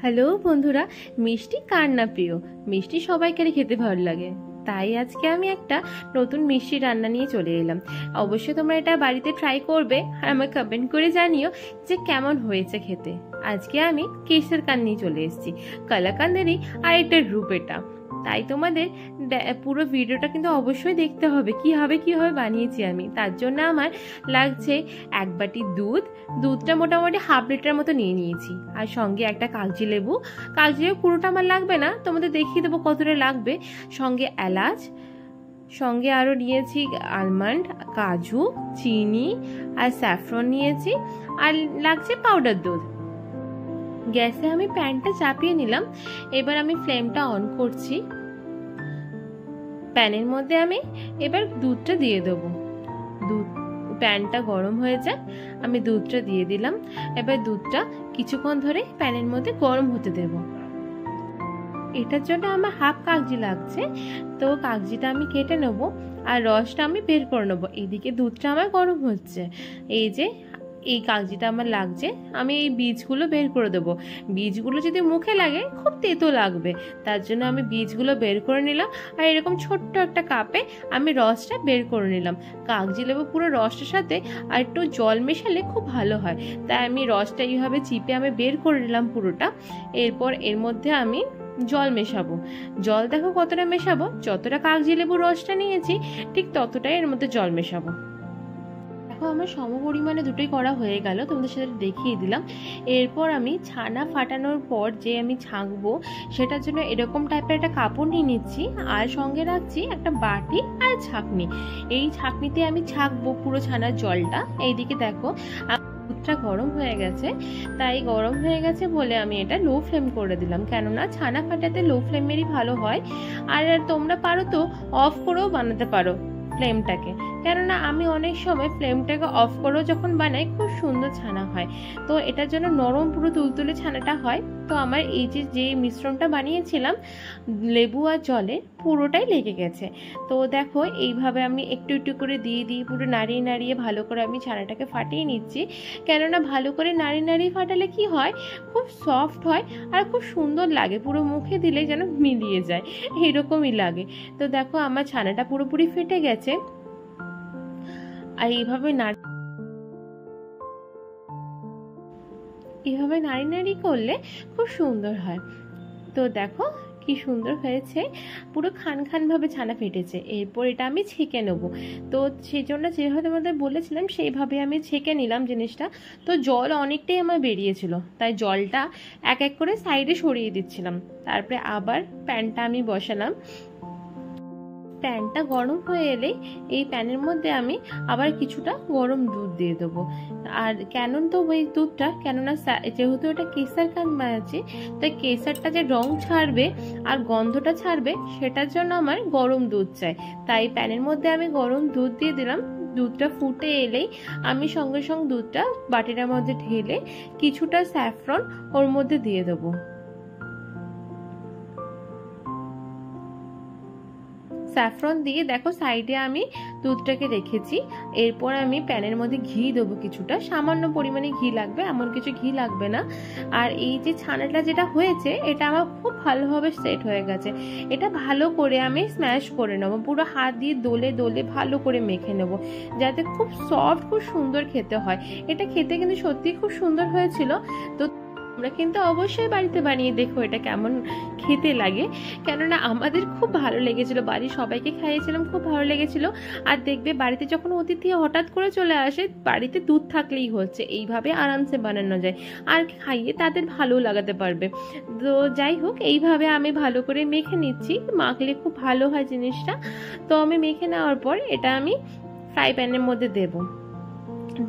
Hello বন্ধুরা, মিষ্টি কার না প্রিয়? মিষ্টি সবাইকারই খেতে ভালো লাগে। তাই আজকে আমি একটা নতুন মিষ্টি রান্না নিয়ে চলে এলাম। অবশ্যই তোমরা এটা বাড়িতে ট্রাই করবে আর আমাকে কমেন্ট করে জানিও যে কেমন হয়েছে খেতে। আজকে আমি কেশর কান নিয়ে চলে এসেছি। কালাকান্দেরই আরেকটা রূপ এটা। তাই তোমাদের পুরো ভিডিওটা কিন্তু অবশ্যই দেখতে হবে কিভাবে বানিয়েছি আমি। তার জন্য আমার লাগছে এক বাটি দুধটা মোটামুটি হাফ লিটার মতো নিয়ে নিয়েছি, আর সঙ্গে একটা কাগজি লেবু পুরোটা আমার লাগবে না, তোমাদের দেখিয়ে দেবো কতটা লাগবে। সঙ্গে এলাচ, সঙ্গে আরও নিয়েছি আলমন্ড, কাজু, চিনি আর স্যাফরন নিয়েছি, আর লাগছে পাউডার দুধ। গ্যাসে আমি প্যানটা চাপিয়ে নিলাম। এবার আমি ফ্লেমটা অন করছি। প্যানের মধ্যে আমি এবার দুধটা দিয়ে দেবো। প্যানটা গরম হয়ে যায়, আমি দুধটা দিয়ে দিলাম। এবার দুধটা কিছুক্ষণ ধরে প্যানের মধ্যে গরম হতে দেব। এটার জন্য আমার হাফ কাগজি লাগছে, তো কাগজিটা আমি কেটে নেব আর রসটা আমি বের করে নেবো। এইদিকে দুধটা আমার গরম হচ্ছে। এই যে এই কাগজিটা আমার লাগছে, আমি এই বীজগুলো বের করে দেবো। বীজগুলো যদি মুখে লাগে খুব তেতো লাগবে, তার জন্য আমি বীজগুলো বের করে নিলাম। আর এরকম ছোট্ট একটা কাপে আমি রসটা বের করে নিলাম। কাগজি লেবু পুরো রসটার সাথে আর একটু জল মেশালে খুব ভালো হয়, তাই আমি রসটা এইভাবে চিপে আমি বের করে নিলাম পুরোটা। এরপর এর মধ্যে আমি জল মেশাবো। জল দেখো কতটা মেশাবো, যতটা কাগজি লেবু রসটা নিয়েছি ঠিক ততটাই এর মধ্যে জল মেশাবো। দেখো আমার সম পরিমাণে দুটোই করা হয়ে গেল, তোমাদের সাথে দেখিয়ে দিলাম। এরপর আমি ছানা ফাটানোর পর যে আমি ছাঁকবো সেটার জন্য এরকম টাইপের একটা কাপড় নিয়ে নিচ্ছি, আর সঙ্গে রাখছি একটা বাটি আর ছাঁকনি। এই ছাঁকনিতে আমি ছাঁকবো পুরো ছানার জলটা। এইদিকে দেখো দুধটা গরম হয়ে গেছে, তাই গরম হয়ে গেছে বলে আমি এটা লো ফ্লেম করে দিলাম, কেননা ছানা ফাটাতে লো ফ্লেমেরই ভালো হয়। আর তোমরা পারো তো অফ করেও বানাতে পারো ফ্লেমটাকে, কেননা আমি অনেক সময় ফ্লেমটাকে অফ করেও যখন বানাই খুব সুন্দর ছানা হয়। তো এটার জন্য নরম পুরো তুলতুলে ছানাটা হয়। তো আমার এই যে মিশ্রণটা বানিয়েছিলাম লেবু আর জলে পুরোটাই লেগে গেছে। তো দেখো এইভাবে আমি একটু একটু করে দিয়ে পুরো নাড়িয়ে নাড়িয়ে ভালো করে আমি ছানাটাকে ফাটিয়ে নিচ্ছি, কেননা ভালো করে নাড়িয়ে নাড়িয়ে ফাটালে কি হয়, খুব সফট হয় আর খুব সুন্দর লাগে, পুরো মুখে দিলে যেন মিলিয়ে যায়, এরকমই লাগে। তো দেখো আমার ছানাটা পুরোপুরি ফেটে গেছে। আর এইভাবে নাড়ি নাড়ি করলে খুব সুন্দর হয়। তো দেখো কি সুন্দর হয়েছে, পুরো খান খান ভাবে ছানা ফেটেছে। এরপর এটা আমি ছেঁকে নেব। তো সেই জন্য যেভাবে তোমাদের বলেছিলাম সেইভাবে আমি ছেঁকে নিলাম জিনিসটা। তো জল অনেকটাই আমার বেরিয়েছিল, তাই জলটা এক এক করে সাইডে সরিয়ে দিচ্ছিলাম। তারপরে আবার প্যানটা আমি বসালাম। প্যানটা গরম হয়ে এলেই এই প্যানের মধ্যে আমি আবার কিছুটা গরম দুধ দিয়ে দেবো। আর কেন তো ওই দুধটা, কেননা যেহেতু এটা কেসার কান বানাচ্ছি, তাই কেসারটা যে রং ছাড়বে আর গন্ধটা ছাড়বে সেটার জন্য আমার গরম দুধ চাই। তাই প্যানের মধ্যে আমি গরম দুধ দিয়ে দিলাম। দুধটা ফুটে এলেই আমি সঙ্গে সঙ্গে দুধটা বাটিটার মধ্যে ঢেলে কিছুটা স্যাফরন ওর মধ্যে দিয়ে দেবো। স্যাফরন দিয়ে দেখো সাইডে আমি দুধটাকে রেখেছি। এরপর আমি প্যানের মধ্যে ঘি দেবো কিছুটা, সামান্য পরিমাণে ঘি লাগবে, এমন কিছু ঘি লাগবে না। আর এই যে ছানাটা যেটা হয়েছে এটা আমার খুব ভালোভাবে সেট হয়ে গেছে। এটা ভালো করে আমি স্ম্যাশ করে নেবো, পুরো হাত দিয়ে দোলে দোলে ভালো করে মেখে নেবো, যাতে খুব সফট খুব সুন্দর খেতে হয়। এটা খেতে কিন্তু সত্যি খুব সুন্দর হয়েছিল। তো তোমরা কিন্তু অবশ্যই বাড়িতে বানিয়ে দেখো এটা কেমন খেতে লাগে, কেননা আমাদের খুব ভালো লেগেছিল, বাড়ির সবাইকে খাইয়েছিলাম, খুব ভালো লেগেছিল। আর দেখবে বাড়িতে যখন অতিথি হঠাৎ করে চলে আসে, বাড়িতে দুধ থাকলেই হচ্ছে, এইভাবে আরামসে বানানো যায় আর খাইয়ে তাদের ভালো লাগাতে পারবে। তো যাই হোক, এইভাবে আমি ভালো করে মেখে নিচ্ছি, মাখলে খুব ভালো হয় জিনিসটা। তো আমি মেখে নেওয়ার পর এটা আমি ফ্রাই প্যানের মধ্যে দেবো।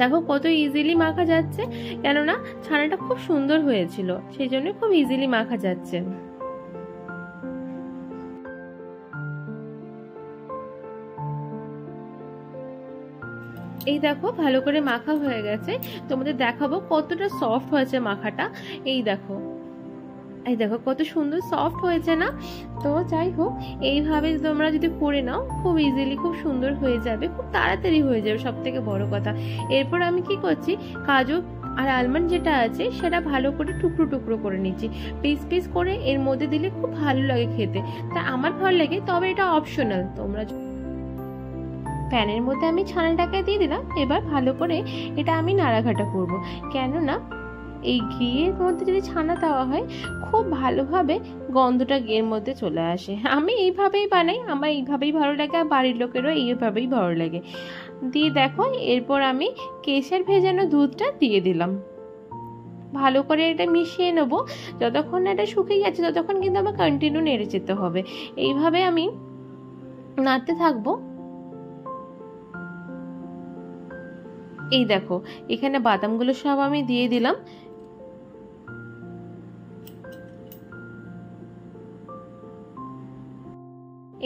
দেখো কত ইজিলি মাখা যাচ্ছে, কেননা ছানাটা খুব সুন্দর হয়েছিল, সেই জন্য খুব ইজিলি মাখা যাচ্ছে। এই দেখো ভালো করে মাখা হয়ে গেছে, তোমাদের দেখাবো কতটা সফট হয়েছে মাখাটা। এই দেখো কত সুন্দর সফট হয়েছে না। তো যাই হোক, এইভাবে তোমরা যদি করে নাও খুব ইজিলি খুব সুন্দর হয়ে যাবে, খুব তাড়াতাড়ি হয়ে যাবে, সব থেকে বড় কথা। এরপর আমি কি করছি, আর আলমন্ড যেটা আছে সেটা ভালো করে টুকরো টুকরো করে নিচ্ছি, পিস পিস করে এর মধ্যে দিলে খুব ভালো লাগে খেতে, তা আমার ভালো লাগে, তবে এটা অপশনাল। তোমরা প্যানের মধ্যে আমি ছানাটাকে দিয়ে দিলাম। এবার ভালো করে এটা আমি নাড়াঘাটা করব, কেননা এই ঘিয়ের মধ্যে যদি ছানা দেওয়া হয় খুব ভালোভাবে গন্ধটা ঘিয়ের মধ্যে চলে আসে। আমি এইভাবেই বানাই, আমার এইভাবেই ভালো লাগে, আর বাড়ির লোকেরও এইভাবেই ভালো লাগে। দিয়ে দেখো এরপর আমি কেশর ভেজানো দুধটা দিয়ে দিলাম, ভালো করে এটা মিশিয়ে নেব। যতক্ষণ না এটা শুকিয়ে যাচ্ছে ততক্ষণ কিন্তু আমার কন্টিনিউ নেড়ে যেতে হবে, এইভাবে আমি নাড়তে থাকবো। এই দেখো এখানে বাদামগুলো সব আমি দিয়ে দিলাম।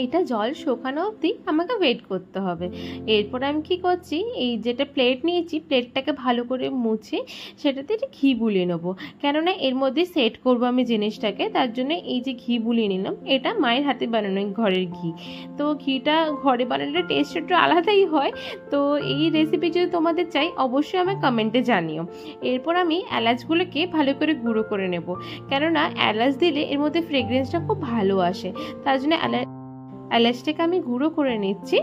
এটা জল শুকানো অবধি আমাকে ওয়েট করতে হবে। এরপর আমি কি করছি, এই যেটা প্লেট নিয়েছি প্লেটটাকে ভালো করে মুছে সেটাতে একটু ঘি বুলিয়ে নেবো, কেননা এর মধ্যে সেট করবো আমি জিনিসটাকে, তার জন্য এই যে ঘি বুলিয়ে নিলাম, এটা মায়ের হাতে বানানো ঘরের ঘি। তো ঘিটা ঘরে বানানোর টেস্ট একটু আলাদাই হয়। তো এই রেসিপি যদি তোমাদের চাই অবশ্যই আমাকে কমেন্টে জানিও। এরপর আমি এলাচগুলোকে ভালো করে গুঁড়ো করে নেব, কেননা এলাচ দিলে এর মধ্যে ফ্রেগরেন্সটা খুব ভালো আসে, তার জন্য এলাচটাকে আমি গুঁড়ো করে নিচ্ছি।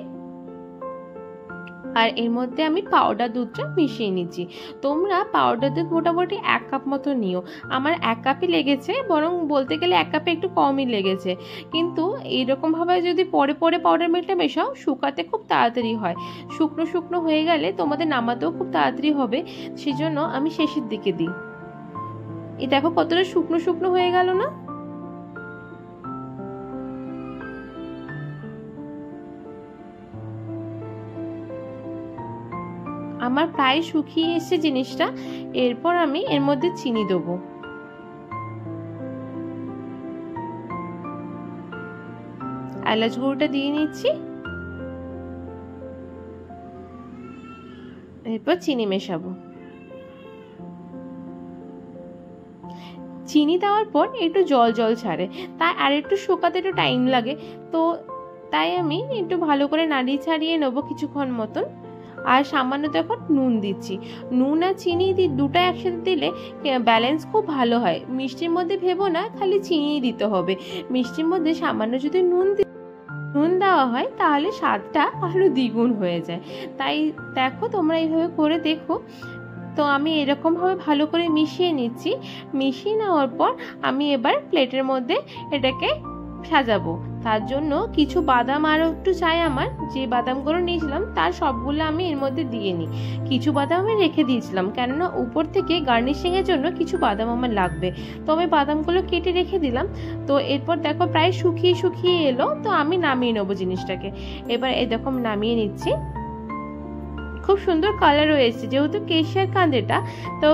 আর এর মধ্যে আমি পাউডার দুধটা মিশিয়ে নিচ্ছি। তোমরা পাউডার দুধ মোটামুটি 1 কাপ মতো নিও, আমার 1 কাপই লেগেছে, বরং বলতে গেলে 1 কাপে একটু কমই লেগেছে। কিন্তু এইরকম ভাবে যদি পরে পরে পাউডার মিল্কটা মেশাও শুকাতে খুব তাড়াতাড়ি হয়, শুকনো শুকনো হয়ে গেলে তোমাদের নামাতেও খুব তাড়াতাড়ি হবে, সেজন্য আমি শেষের দিকে দিই। এই দেখো কতটা শুকনো শুকনো হয়ে গেল না। আমার প্রায় শুকিয়ে এসেছে জিনিসটা। এরপর আমি এর মধ্যে চিনি দেবো, এলাচ গুঁড়োটা দিয়ে নিচ্ছি। এরপর চিনি মেশাবো। চিনি দেওয়ার পর একটু জল জল ছাড়ে, তাই আর একটু শুকাতে একটু টাইম লাগে, তো তাই আমি একটু ভালো করে নাড়িয়ে ছাড়িয়ে নেবো কিছুক্ষণ মতন। আর সামান্য দেখো নুন দিচ্ছি, নুন আর চিনি দুটো একসাথে দিলে ব্যালেন্স খুব ভালো হয়। মিষ্টির মধ্যে ভেবো না খালি চিনি দিতে হবে, মিষ্টির মধ্যে সামান্য যদি নুন দেওয়া হয় তাহলে স্বাদটা আরো দ্বিগুণ হয়ে যায়। তাই দেখো তোমরা এইভাবে করে দেখো। তো আমি এরকমভাবে ভালো করে মিশিয়ে নিচ্ছি। মিশিয়ে নেওয়ার পর আমি এবার প্লেটের মধ্যে এটাকে সাজাবো। তার জন্য কিছু বাদাম আরও একটু চাই, আমার যে বাদামগুলো নিয়েছিলাম তার সবগুলো আমি এর মধ্যে দিয়ে নিই। কিছু বাদাম আমি রেখে দিয়েছিলাম, কেননা উপর থেকে গার্নিশিংয়ের জন্য কিছু বাদাম আমার লাগবে, তো আমি বাদামগুলো কেটে রেখে দিলাম। তো এরপর দেখো প্রায় শুকিয়ে শুকিয়ে এলো, তো আমি নামিয়ে নেবো জিনিসটাকে। এবার এই দেখো নামিয়ে নিচ্ছি। খুব সুন্দর কালারও এসেছে, যেহেতু কেশর কান্দেটা, তো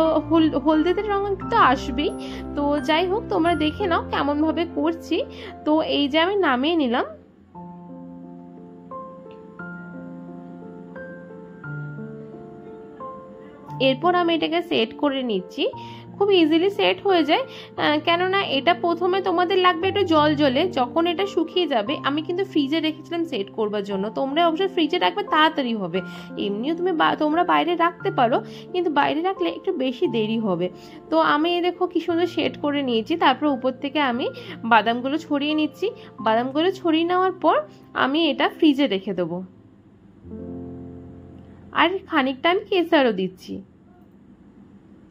হলদেতে রঙ তো আসবেই। তো যাই হোক তোমরা দেখে নাও কেমন ভাবে করছি। তো এই যে আমি নামিয়ে নিলাম। এরপর আমি এটাকে সেট করে নিচ্ছি, খুব ইজিলি সেট হয়ে যায়, কেননা এটা প্রথমে তোমাদের লাগবে একটু জল জলে, যখন এটা শুকিয়ে যাবে। আমি কিন্তু ফ্রিজে রেখেছিলাম সেট করবার জন্য, তোমরা অবশ্যই ফ্রিজে রাখবে, তাড়াতাড়ি হবে। এমনিও তোমরা বাইরে রাখতে পারো, কিন্তু বাইরে রাখলে একটু বেশি দেরি হবে। তো আমি দেখো কি সুন্দর সেট করে নিয়েছি। তারপর উপর থেকে আমি বাদামগুলো ছড়িয়ে নিচ্ছি। বাদামগুলো ছড়িয়ে নেওয়ার পর আমি এটা ফ্রিজে রেখে দেবো। আর খানিকটা আমি কেসারও দিচ্ছি,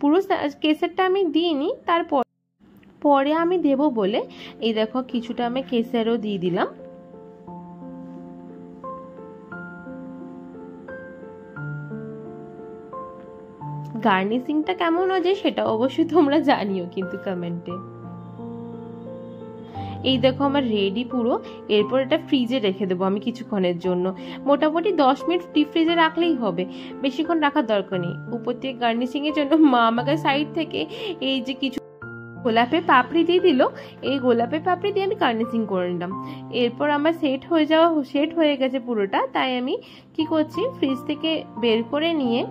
পুরো কেসারটা আমি দিইনি, তারপর পরে আমি দেব বলে এই দেখো কিছুটা আমি কেসারও দিয়ে দিলাম। গার্নিশিংটা কেমন হয়েছে সেটা অবশ্যই তোমরা জানিও কিন্তু কমেন্টে। এই দেখো আমার রেডি পুরো। এরপর এটা ফ্রিজে রেখে দেবো আমি কিছুক্ষণের জন্য, মোটামুটি 10 মিনিট ডিপ ফ্রিজে রাখলেই হবে, বেশিক্ষণ রাখার দরকার নেই। উপর থেকে গার্নিশিং এর জন্য মা আমাকে সাইড থেকে এই যে কিছু গোলাপের পাপড়ি দিয়ে দিল, এই গোলাপের পাপড়ি দিয়ে আমি গার্নিশিং করে নিলাম। এরপর আমার সেট হয়ে গেছে পুরোটা, তাই আমি কি করছি ফ্রিজ থেকে বের করে নিয়ে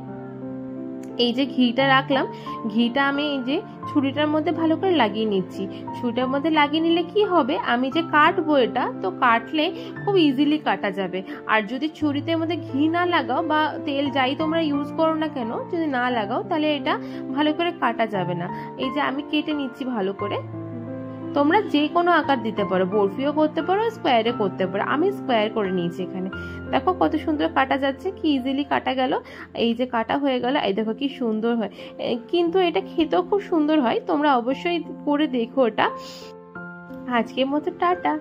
এই যে ঘিটা রাখলাম, ঘিটা আমি এই যে ছুরিটার মধ্যে ভালো করে লাগিয়ে নিচ্ছি। ছুরিটার মধ্যে লাগিয়ে নিলে কি হবে, আমি যে কাটবো এটা, তো কাটলে খুব ইজিলি কাটা যাবে। আর যদি ছুরিতে মধ্যে ঘি না লাগাও বা তেল যাই তোমরা ইউজ করো না কেন, যদি না লাগাও তাহলে এটা ভালো করে কাটা যাবে না। এই যে আমি কেটে নিচ্ছি ভালো করে। তোমরা যে কোনো আকার দিতে পারো, বরফিও করতে পারো, স্কোয়ারে করতে পারো। আমি স্কোয়ার করে নিয়েছি এখানে। দেখো কত সুন্দর কাটা যাচ্ছে, কি ইজিলি কাটা গেল। এই যে কাটা হয়ে গেল, এই দেখো কি সুন্দর হয়। কিন্তু এটা খেতেও খুব সুন্দর হয়, তোমরা অবশ্যই করে দেখো এটা। আজকের মতো টাটা।